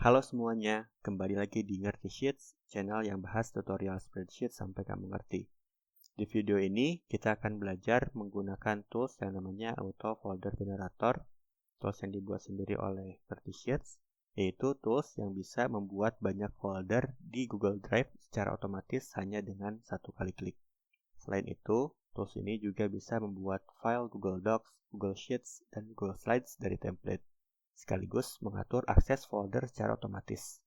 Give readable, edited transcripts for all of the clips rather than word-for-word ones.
Halo semuanya, kembali lagi di Ngerti Sheets, channel yang bahas tutorial spreadsheet sampai kamu ngerti. Di video ini, kita akan belajar menggunakan tools yang namanya Auto Folder Generator, tools yang dibuat sendiri oleh Ngerti Sheets, yaitu tools yang bisa membuat banyak folder di Google Drive secara otomatis hanya dengan satu kali klik. Selain itu, tools ini juga bisa membuat file Google Docs, Google Sheets, dan Google Slides dari template, sekaligus mengatur akses folder secara otomatis.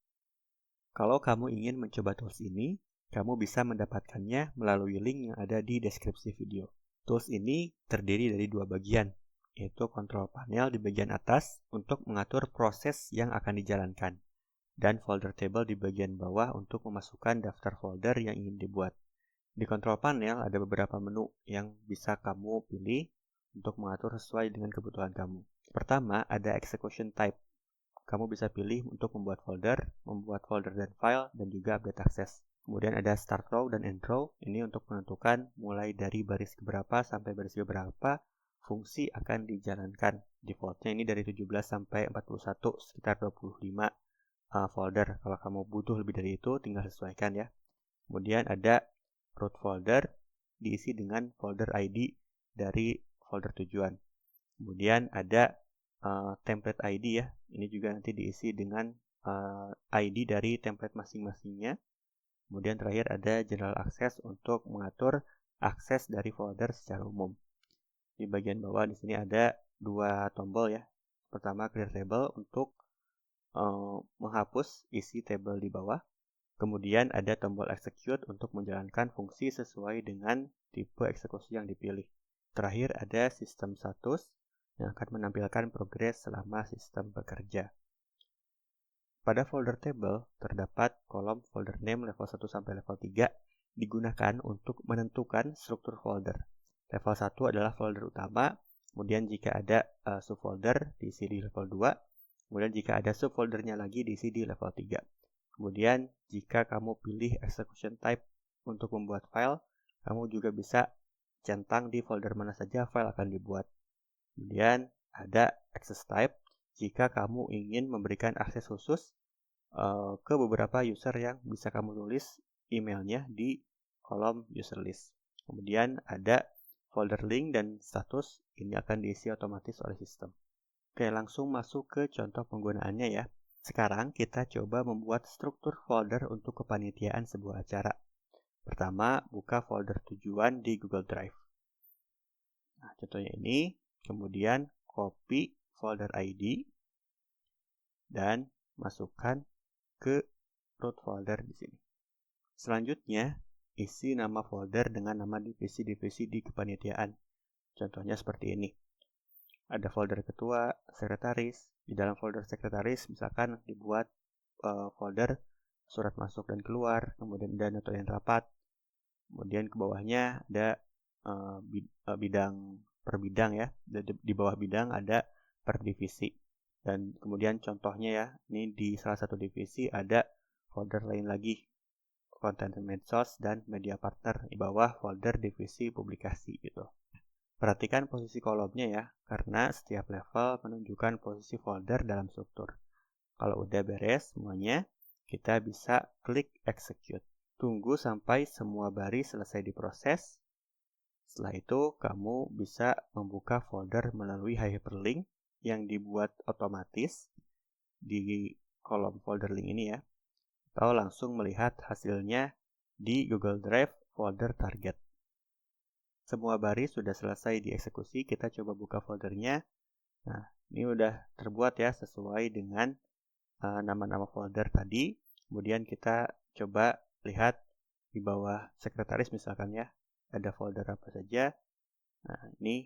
Kalau kamu ingin mencoba tools ini, kamu bisa mendapatkannya melalui link yang ada di deskripsi video. Tools ini terdiri dari dua bagian, yaitu control panel di bagian atas untuk mengatur proses yang akan dijalankan, dan folder table di bagian bawah untuk memasukkan daftar folder yang ingin dibuat. Di control panel ada beberapa menu yang bisa kamu pilih untuk mengatur sesuai dengan kebutuhan kamu. Pertama, ada execution type. Kamu bisa pilih untuk membuat folder dan file, dan juga update akses. Kemudian ada start row dan end row. Ini untuk menentukan mulai dari baris keberapa sampai baris keberapa fungsi akan dijalankan. Defaultnya ini dari 17 sampai 41, sekitar 25 folder. Kalau kamu butuh lebih dari itu, tinggal sesuaikan ya. Kemudian ada root folder, diisi dengan folder ID dari folder tujuan. Kemudian ada template ID ya, ini juga nanti diisi dengan ID dari template masing-masingnya. Kemudian terakhir ada general access untuk mengatur akses dari folder secara umum. Di bagian bawah di sini ada dua tombol ya. Pertama clear table untuk menghapus isi table di bawah. Kemudian ada tombol execute untuk menjalankan fungsi sesuai dengan tipe eksekusi yang dipilih. Terakhir ada sistem status yang akan menampilkan progres selama sistem bekerja. Pada folder table terdapat kolom folder name level 1 sampai level 3 digunakan untuk menentukan struktur folder. Level 1 adalah folder utama, kemudian jika ada subfolder diisi di level 2, kemudian jika ada subfoldernya lagi diisi di level 3. Kemudian jika kamu pilih execution type untuk membuat file, kamu juga bisa centang di folder mana saja file akan dibuat. Kemudian ada access type jika kamu ingin memberikan akses khusus ke beberapa user yang bisa kamu tulis emailnya di kolom user list. Kemudian ada folder link dan status, ini akan diisi otomatis oleh sistem. Oke, langsung masuk ke contoh penggunaannya ya. Sekarang kita coba membuat struktur folder untuk kepanitiaan sebuah acara. Pertama, buka folder tujuan di Google Drive. Nah, contohnya ini. Kemudian copy folder ID dan masukkan ke root folder di sini. Selanjutnya, isi nama folder dengan nama divisi-divisi di kepanitiaan. Contohnya seperti ini. Ada folder ketua, sekretaris. Di dalam folder sekretaris misalkan dibuat folder surat masuk dan keluar, kemudian ada notulen rapat. Kemudian ke bawahnya ada bidang per bidang ya. Di bawah bidang ada per divisi. Dan kemudian contohnya ya, ini di salah satu divisi ada folder lain lagi, konten medsos dan media partner, di bawah folder divisi publikasi gitu. Perhatikan posisi kolomnya ya, karena setiap level menunjukkan posisi folder dalam struktur. Kalau udah beres semuanya, kita bisa klik execute. Tunggu sampai semua baris selesai diproses. Setelah itu, kamu bisa membuka folder melalui hyperlink yang dibuat otomatis di kolom folder link ini ya, atau langsung melihat hasilnya di Google Drive folder target. Semua baris sudah selesai dieksekusi, kita coba buka foldernya. Nah, ini udah terbuat ya sesuai dengan nama-nama folder tadi. Kemudian kita coba lihat di bawah sekretaris misalkan ya, ada folder apa saja. Nah, ini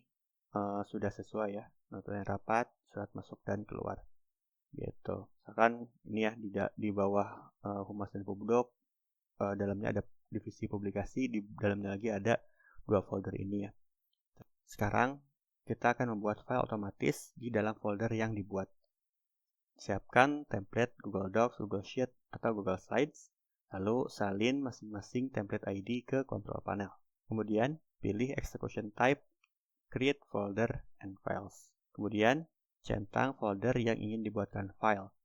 sudah sesuai ya, notulen rapat, surat masuk dan keluar. Gitu. Misalkan ini ya di bawah Humas dan Pubdoc, dalamnya ada divisi publikasi, di dalamnya lagi ada dua folder ini ya. Sekarang kita akan membuat file otomatis di dalam folder yang dibuat. Siapkan template Google Docs, Google Sheet, atau Google Slides, lalu salin masing-masing template ID ke control panel. Kemudian pilih execution type, create folder and files. Kemudian centang folder yang ingin dibuatkan file.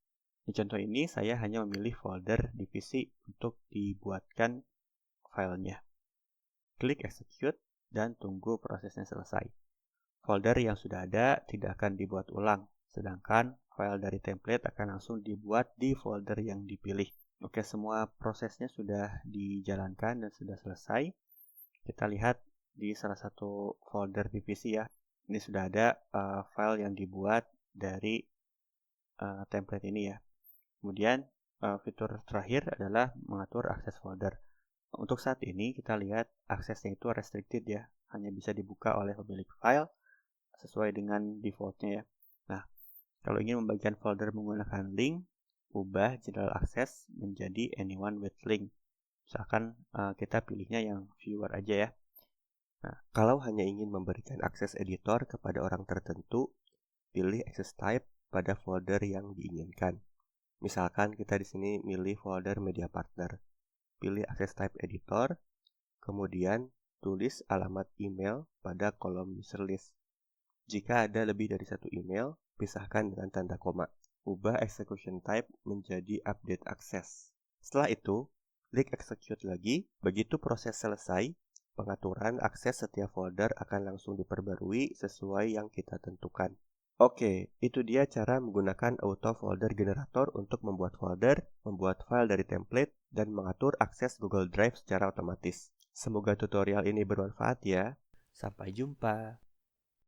Di contoh ini saya hanya memilih folder divisi untuk dibuatkan filenya. Klik execute dan tunggu prosesnya selesai. Folder yang sudah ada tidak akan dibuat ulang, sedangkan file dari template akan langsung dibuat di folder yang dipilih. Oke, semua prosesnya sudah dijalankan dan sudah selesai. Kita lihat di salah satu folder divisi ya. Ini sudah ada file yang dibuat dari template ini ya. Kemudian fitur terakhir adalah mengatur akses folder. Untuk saat ini kita lihat aksesnya itu restricted ya, hanya bisa dibuka oleh pemilik file sesuai dengan defaultnya ya. Nah, kalau ingin membagikan folder menggunakan link, ubah general access menjadi anyone with link. Misalkan kita pilihnya yang viewer aja ya. Nah, kalau hanya ingin memberikan akses editor kepada orang tertentu, pilih access type pada folder yang diinginkan. Misalkan kita di sini milih folder media partner. Pilih access type editor, kemudian tulis alamat email pada kolom user list. Jika ada lebih dari satu email, pisahkan dengan tanda koma. Ubah execution type menjadi update access. Setelah itu, klik execute lagi. Begitu proses selesai, pengaturan akses setiap folder akan langsung diperbarui sesuai yang kita tentukan. Oke, itu dia cara menggunakan auto folder generator untuk membuat folder, membuat file dari template, dan mengatur akses Google Drive secara otomatis. Semoga tutorial ini bermanfaat ya. Sampai jumpa.